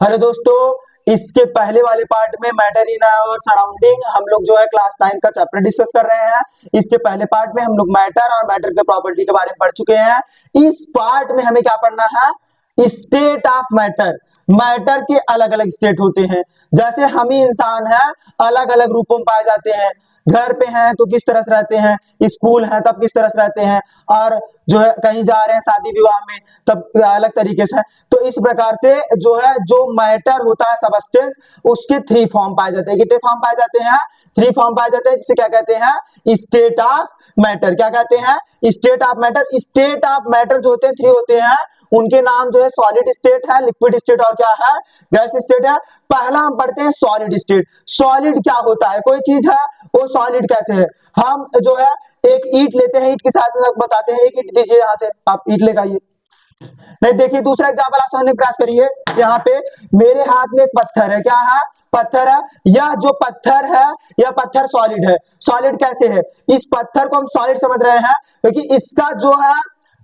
Hello दोस्तों, इसके पहले वाले पार्ट में मैटर इन और सराउंडिंग हम लोग जो है क्लास 9 का चैप्टर डिस्कस कर रहे हैं। इसके पहले पार्ट में हम लोग मैटर और मैटर के प्रॉपर्टी के बारे में पढ़ चुके हैं। इस पार्ट में हमें क्या पढ़ना है? State of matter. मैटर के अलग अलग स्टेट होते हैं। जैसे हम ही इंसान हैं, अलग अलग रूपों में पाए जाते हैं। घर पे हैं तो किस तरह से रहते हैं, स्कूल हैं तब किस तरह से रहते हैं, और जो है कहीं जा रहे हैं शादी विवाह में तब अलग तरीके से। तो इस प्रकार से जो है जो मैटर होता है सबस्टेंस, उसके 3 फॉर्म पाए जाते हैं। कितने फॉर्म पाए जाते हैं? 3 फॉर्म पाए जाते हैं, जिसे क्या कहते हैं? State of matter. क्या कहते हैं? State of matter. State of matter जो होते हैं 3 होते हैं। उनके नाम जो है सॉलिड स्टेट है, लिक्विड स्टेट और क्या है? गैस स्टेट है। पहला हम पढ़ते हैं सॉलिड स्टेट। सॉलिड क्या होता है? कोई चीज है वो सॉलिड कैसे है? हम जो है एक ईंट लेते हैं, ईंट के साथ बताते हैं। एक ईंट दीजिए, यहाँ से आप ईंट लेकर आइए। नहीं, देखिए दूसरा एग्जाम्पल आप समझने का प्रयास करिए। यहाँ पे मेरे हाथ में एक पत्थर है। क्या है? पत्थर है। यह जो पत्थर है, यह पत्थर सॉलिड है। सॉलिड कैसे है? इस पत्थर को हम सॉलिड समझ रहे हैं क्योंकि इसका जो है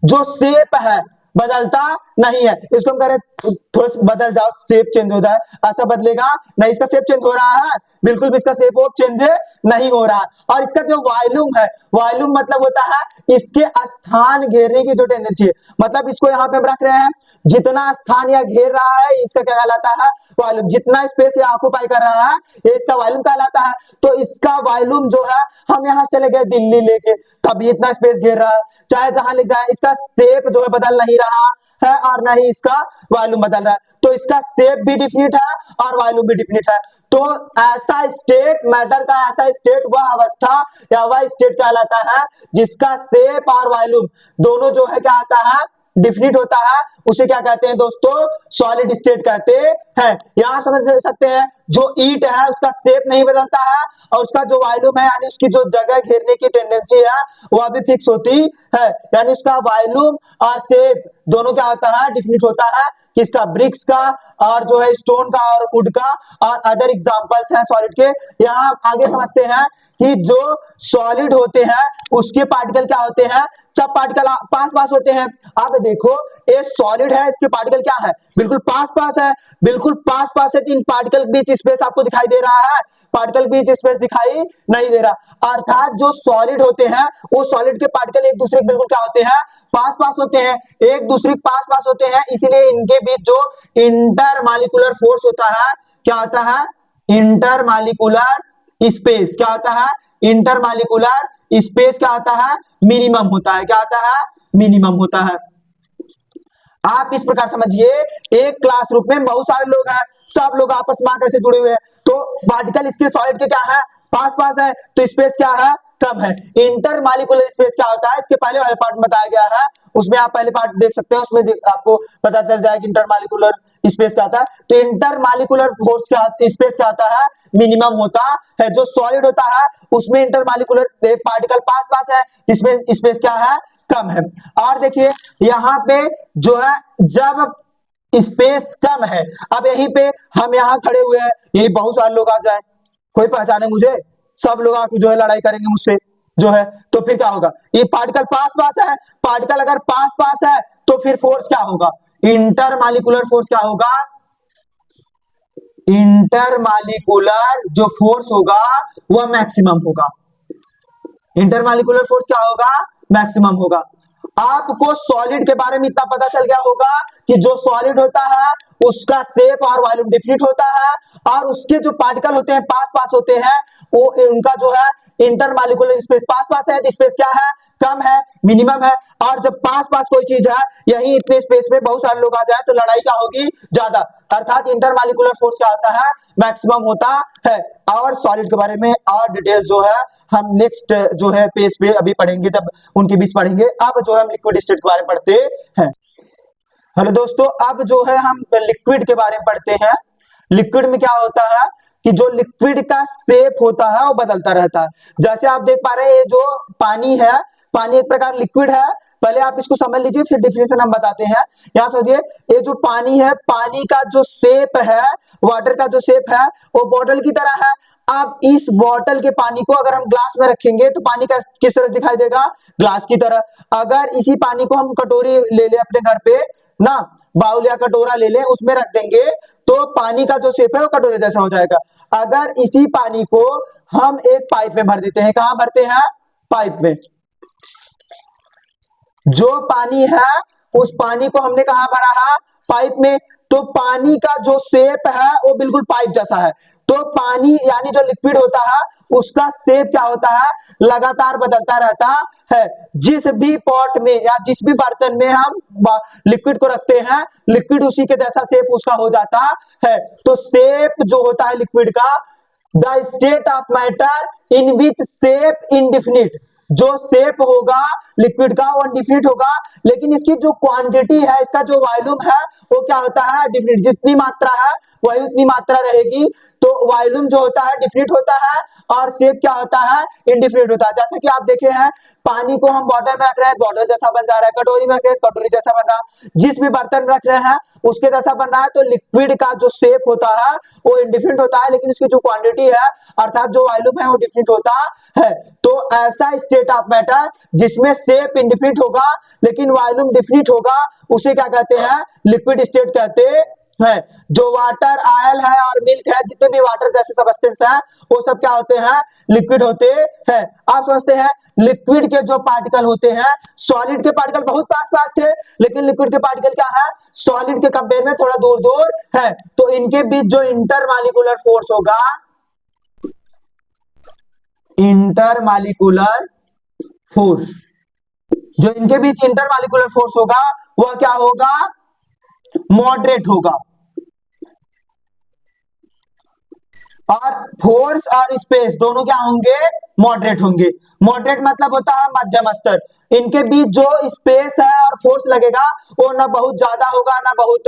जो शेप है बदलता नहीं है। इसको हम कह रहे हैं थोड़ा सा बदल जाओ, शेप चेंज हो जाए, ऐसा बदलेगा नहीं। इसका शेप चेंज हो रहा है? बिल्कुल भी इसका शेप वो चेंज नहीं हो रहा। और इसका जो वॉल्यूम है, वॉल्यूम मतलब होता है इसके स्थान घेरने की जो टेंडेंसी है। मतलब इसको यहाँ पे हम रख रहे हैं, जितना स्थान यह घेर रहा है इसका क्या कहलाता है? वॉल्यूम। जितना स्पेस ये ऑक्यूपाई कर रहा है ये इसका वॉल्यूम कहलाता है। तो इसका वॉल्यूम जो है, हम यहाँ चले गए दिल्ली लेके, तब भी इतना स्पेस घेर रहा है। चाहे जहां ले जाए, इसका शेप जो है बदल नहीं रहा है और न ही इसका वॉल्यूम बदल रहा है। तो इसका शेप भी डिफिनिट है और वॉल्यूम भी डिफिनिट है। तो ऐसा स्टेट, मैटर का ऐसा स्टेट, वह अवस्था या वह स्टेट कहलाता है जिसका शेप और वॉल्यूम दोनों जो है क्या आता है? डिफिनिट होता है। उसे क्या कहते हैं दोस्तों? सॉलिड स्टेट कहते हैं। यहां समझ सकते हैं जो ईंट है उसका शेप नहीं बदलता है और उसका जो वॉल्यूम है यानी उसकी जो जगह घेरने की टेंडेंसी है वह भी फिक्स होती है। यानी उसका वॉल्यूम और शेप दोनों क्या होता है? डिफिनिट होता है। किसका? ब्रिक्स का और जो है स्टोन का और वुड का और अदर एग्जांपल्स हैं सॉलिड के। यहाँ आगे समझते हैं कि जो सॉलिड होते हैं उसके पार्टिकल क्या होते हैं? सब पार्टिकल पास पास होते हैं। अब देखो ये सॉलिड है, इसके पार्टिकल क्या है? बिल्कुल पास पास है। बिल्कुल पास पास है, 3 पार्टिकल के बीच स्पेस आपको दिखाई दे रहा है? पार्टिकल बीच स्पेस दिखाई नहीं दे रहा। अर्थात जो सॉलिड होते हैं वो सॉलिड के पार्टिकल एक दूसरे के बिल्कुल क्या होते हैं? पास पास होते हैं, एक दूसरे के पास पास होते हैं। इसीलिए इनके बीच जो इंटरमॉलिक्यूलर फोर्स होता है क्या होता है? इंटरमॉलिक्यूलर स्पेस क्या होता है? इंटरमॉलिक्यूलर स्पेस क्या होता है? मिनिमम होता है। क्या होता है? मिनिमम होता है। आप इस प्रकार समझिए, एक क्लासरूम में बहुत सारे लोग हैं, सब लोग आपस में कैसे जुड़े हुए हैं। तो पार्टिकल इसके सॉलिड के क्या है? पास पास है, तो स्पेस क्या है? कम है। इंटरमॉलिक्यूलर स्पेस क्या होता है? इसके पहले वाले पार्ट में बताया गया है, उसमें आप पहले पार्ट देख सकते हैं, उसमें आपको पता चल जाएगा इंटरमॉलिक्यूलर स्पेस क्या होता है। तो इंटरमॉलिक्यूलर फोर्स क्या, स्पेस क्या होता है? मिनिमम होता है। जो सॉलिड होता है उसमें इंटरमॉलिक्यूलर पार्टिकल पास पास है, जिसमें स्पेस क्या है? कम है। और देखिए यहाँ पे जो है जब स्पेस कम है, अब यहीं पे हम यहाँ खड़े हुए हैं, यही बहुत सारे लोग आ जाए, कोई पहचाने मुझे, सब लोग आके जो है लड़ाई करेंगे मुझसे जो है, तो फिर क्या होगा? ये पार्टिकल पास पास है। पार्टिकल अगर पास पास है तो फिर फोर्स क्या होगा? इंटरमॉलिक्यूलर फोर्स क्या होगा? इंटरमॉलिक्यूलर जो फोर्स होगा वह मैक्सिमम होगा। इंटरमॉलिक्यूलर फोर्स क्या होगा? मैक्सिमम होगा। आपको सॉलिड के बारे में इतना पता चल गया होगा कि जो सॉलिड होता है उसका शेप और वॉल्यूम डिफिनिट होता है और उसके जो पार्टिकल होते हैं पास पास होते हैं, वो उनका जो है इंटरमॉलिक्यूलर स्पेस पास पास है, स्पेस क्या है? कम है, मिनिमम है। और जब पास पास कोई चीज है, यही इतने स्पेस में बहुत सारे लोग आ जाए तो लड़ाई क्या होगी? ज्यादा। अर्थात इंटरमॉलिक्यूलर फोर्स क्या होता है? मैक्सिमम होता है। और सॉलिड के बारे में और डिटेल्स जो है हम नेक्स्ट जो है पेज पे अभी पढ़ेंगे, जब उनके बीच पढ़ेंगे। अब जो है हम लिक्विड स्टेट के बारे में पढ़ते हैं। हेलो दोस्तों, अब जो है हम लिक्विड के बारे में पढ़ते हैं। लिक्विड में क्या होता है कि जो लिक्विड का शेप होता है वो बदलता रहता है। जैसे आप देख पा रहे हैं, ये जो पानी है, पानी एक प्रकार लिक्विड है। पहले आप इसको समझ लीजिए, फिर डिफिनेशन हम बताते हैं। यहाँ समझिए, ये जो पानी है, पानी का जो शेप है, वाटर का जो शेप है वो बॉटल की तरह है। अब इस बॉटल के पानी को अगर हम ग्लास में रखेंगे तो पानी का किस तरह दिखाई देगा? ग्लास की तरह। अगर इसी पानी को हम कटोरी ले ले अपने घर पे ना, बाउल या कटोरा ले लें, उसमें रख देंगे तो पानी का जो शेप है वो कटोरे जैसा हो जाएगा। अगर इसी पानी को हम एक पाइप में भर देते हैं, कहां भरते हैं? पाइप में। जो पानी है उस पानी को हमने कहां भरा है? पाइप में। तो पानी का जो शेप है वो बिल्कुल पाइप जैसा है। तो पानी यानी जो लिक्विड होता है उसका शेप क्या होता है? लगातार बदलता रहता है। जिस भी पॉट में या जिस भी बर्तन में हम लिक्विड को रखते हैं, लिक्विड उसी के जैसा शेप उसका हो जाता है। तो शेप जो होता है लिक्विड का, the state of matter in which shape indefinite, जो शेप होगा लिक्विड का वो डिफिनिट होगा, लेकिन इसकी जो क्वांटिटी है, इसका जो वॉल्यूम है वो क्या होता है? डिफिनिट। जितनी मात्रा है वही उतनी मात्रा रहेगी। तो वॉल्यूम जो होता है डिफिनिट होता है और शेप क्या होता है? इनडिफिनिट होता है। जैसे कि आप देखे हैं पानी को हम बॉटल में रख रहे हैं, बॉटल जैसा बन जा रहा है, कटोरी में रख रहे हैं, कटोरी जैसा बन रहा है, जिस भी बर्तन में रख रहे हैं उसके जैसा बन रहा है। तो लिक्विड का जो शेप होता है वो इनडिफिनिट होता है, लेकिन उसकी जो क्वांटिटी है अर्थात जो वॉल्यूम है वो डिफिनिट होता है। तो ऐसा स्टेट ऑफ मैटर जिसमें शेप इनडिफिनिट होगा लेकिन वॉल्यूम डिफिनिट होगा, उसे क्या कहते हैं? लिक्विड स्टेट कहते हैं। जो वाटर, ऑयल है और मिल्क है, जितने भी वाटर जैसे सब्सटेंस है वो सब क्या होते हैं? लिक्विड होते हैं। आप समझते हैं लिक्विड के जो पार्टिकल होते हैं, सॉलिड के पार्टिकल बहुत पास पास थे, लेकिन लिक्विड के पार्टिकल क्या है? सॉलिड के कंपेयर में थोड़ा दूर दूर है। तो इनके बीच जो इंटरमॉलिक्यूलर फोर्स होगा, इंटरमॉलिक्यूलर फोर्स, जो इनके बीच इंटरमॉलिक्यूलर फोर्स होगा वह क्या होगा? मॉडरेट होगा। और फोर्स और स्पेस दोनों क्या होंगे? मॉडरेट होंगे। मॉडरेट मतलब होता है मध्यम स्तर। इनके बीच जो स्पेस है और फोर्स लगेगा वो ना बहुत ज्यादा होगा ना बहुत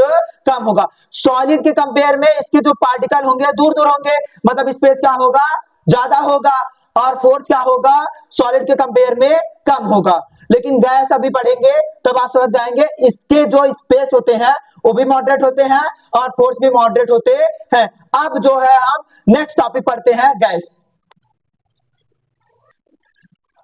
कम होगा। सॉलिड के कंपेयर में इसके जो पार्टिकल होंगे दूर दूर होंगे, मतलब स्पेस क्या होगा? ज्यादा होगा, और फोर्स क्या होगा? सॉलिड के कंपेयर में कम होगा। लेकिन गैस अभी पढ़ेंगे तब आप समझ जाएंगे, इसके जो स्पेस होते हैं वो भी मॉडरेट होते हैं और फोर्स भी मॉडरेट होते हैं। अब जो है हम नेक्स्ट टॉपिक पढ़ते हैं, गैस।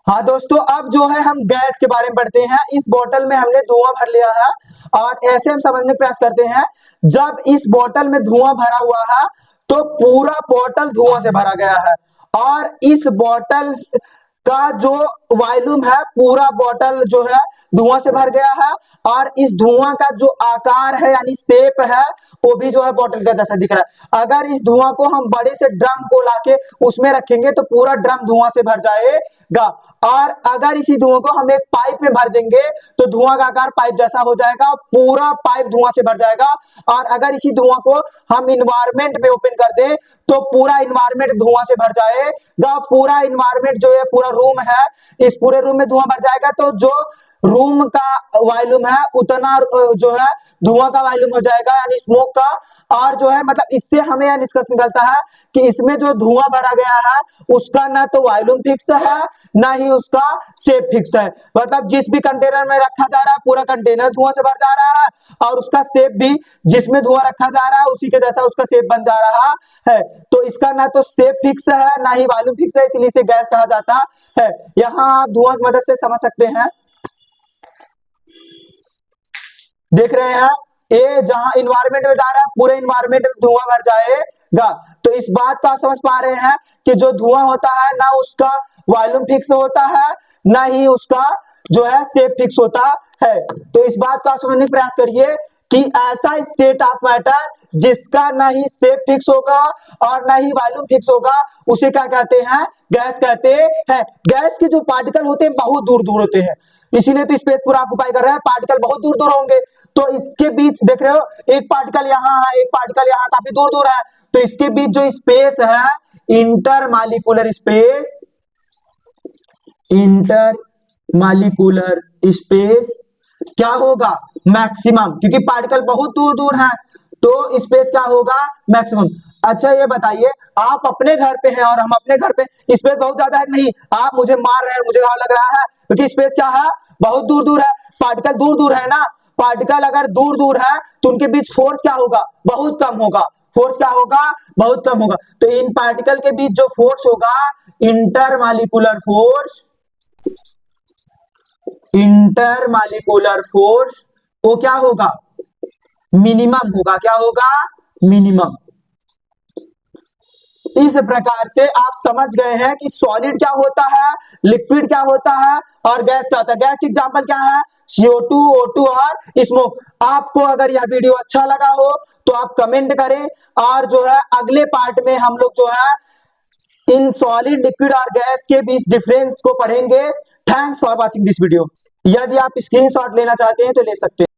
हाँ दोस्तों, अब जो है हम गैस के बारे में पढ़ते हैं। इस बोतल में हमने धुआं भर लिया है और ऐसे हम समझने का प्रयास करते हैं, जब इस बोतल में धुआं भरा हुआ है तो पूरा बोतल धुआं से भरा गया है, और इस बोतल का जो वॉल्यूम है पूरा बोतल जो है धुआं से भर गया है, और इस धुआं का जो आकार है यानी शेप है वो भी जो है बोतल का जैसा दिख रहा है। अगर इस धुआं को हम बड़े से ड्रम को लाके उसमें रखेंगे तो पूरा ड्रम धुआं से भर जाएगा, और अगर इसी धुआं को हम एक पाइप में भर देंगे तो धुआं का आकार पाइप जैसा हो जाएगा, पूरा पाइप धुआं से भर जाएगा। और अगर इसी धुआं को हम इन्वायरमेंट में ओपन कर दें तो पूरा इन्वायरमेंट धुआं से भर जाएगा। पूरा इन्वायरमेंट जो है पूरा रूम है, इस पूरे रूम में धुआं भर जाएगा, तो जो रूम का वॉल्यूम है उतना जो है धुआं का वॉल्यूम हो जाएगा यानी स्मोक का। और जो है मतलब इससे हमें यह निष्कर्ष निकलता है कि इसमें जो धुआं भरा गया है उसका ना तो वॉल्यूम फिक्स है ना ही उसका शेप फिक्स है। मतलब जिस भी कंटेनर में रखा जा रहा है पूरा कंटेनर धुआं से भर जा रहा है, और उसका शेप भी जिसमें धुआं रखा जा रहा है उसी के जैसा उसका शेप बन जा रहा है। तो इसका ना तो शेप फिक्स है ना ही वॉल्यूम फिक्स है, इसलिए इसे गैस कहा जाता है। यहाँ आप धुआं की मदद से समझ सकते हैं, देख रहे हैं ये जहां इन्वायरमेंट में जा रहा है पूरे इन्वायरमेंट में धुआं भर जाएगा। तो इस बात को आप समझ पा रहे हैं कि जो धुआं होता है ना उसका वॉल्यूम फिक्स होता है ना ही उसका जो है शेप फिक्स होता है। तो इस बात को आप समझने का प्रयास करिए कि ऐसा स्टेट ऑफ मैटर जिसका ना ही शेप फिक्स होगा और ना ही वॉल्यूम फिक्स होगा उसे क्या कहते हैं? गैस कहते हैं। गैस के जो पार्टिकल होते हैं बहुत दूर दूर होते हैं, इसीलिए तो स्पेस पूरा ऑक्युपाई कर रहे हैं, पार्टिकल बहुत दूर दूर होंगे। तो इसके बीच देख रहे हो एक पार्टिकल यहाँ है एक पार्टिकल यहाँ काफी दूर दूर है, तो इसके बीच जो स्पेस है इंटरमॉलिक्यूलर स्पेस, इंटरमॉलिक्यूलर स्पेस क्या होगा? मैक्सिमम, क्योंकि पार्टिकल बहुत दूर दूर है तो स्पेस क्या होगा? मैक्सिमम। अच्छा ये बताइए, आप अपने घर पे हैं और हम अपने घर पे, स्पेस बहुत ज्यादा है नहीं? आप मुझे मार रहे हैं, मुझे लग रहा है क्योंकि स्पेस क्या है? बहुत दूर दूर है, पार्टिकल दूर दूर है ना। पार्टिकल अगर दूर दूर है तो उनके बीच फोर्स क्या होगा? बहुत कम होगा। फोर्स क्या होगा? बहुत कम होगा। तो इन पार्टिकल के बीच जो फोर्स होगा इंटरमॉलिक्यूलर फोर्स, इंटरमॉलिक्यूलर फोर्स वो क्या होगा? मिनिमम होगा। क्या होगा? मिनिमम। इस प्रकार से आप समझ गए हैं कि सॉलिड क्या होता है, लिक्विड क्या होता है और गैस क्या होता है। गैस की एग्जांपल क्या है, CO2, O2 और स्मोक। आपको अगर यह वीडियो अच्छा लगा हो तो आप कमेंट करें, और जो है अगले पार्ट में हम लोग जो है इन सॉलिड, लिक्विड और गैस के बीच डिफरेंस को पढ़ेंगे। Thanks for watching this video. यदि आप स्क्रीनशॉट लेना चाहते हैं तो ले सकते हैं।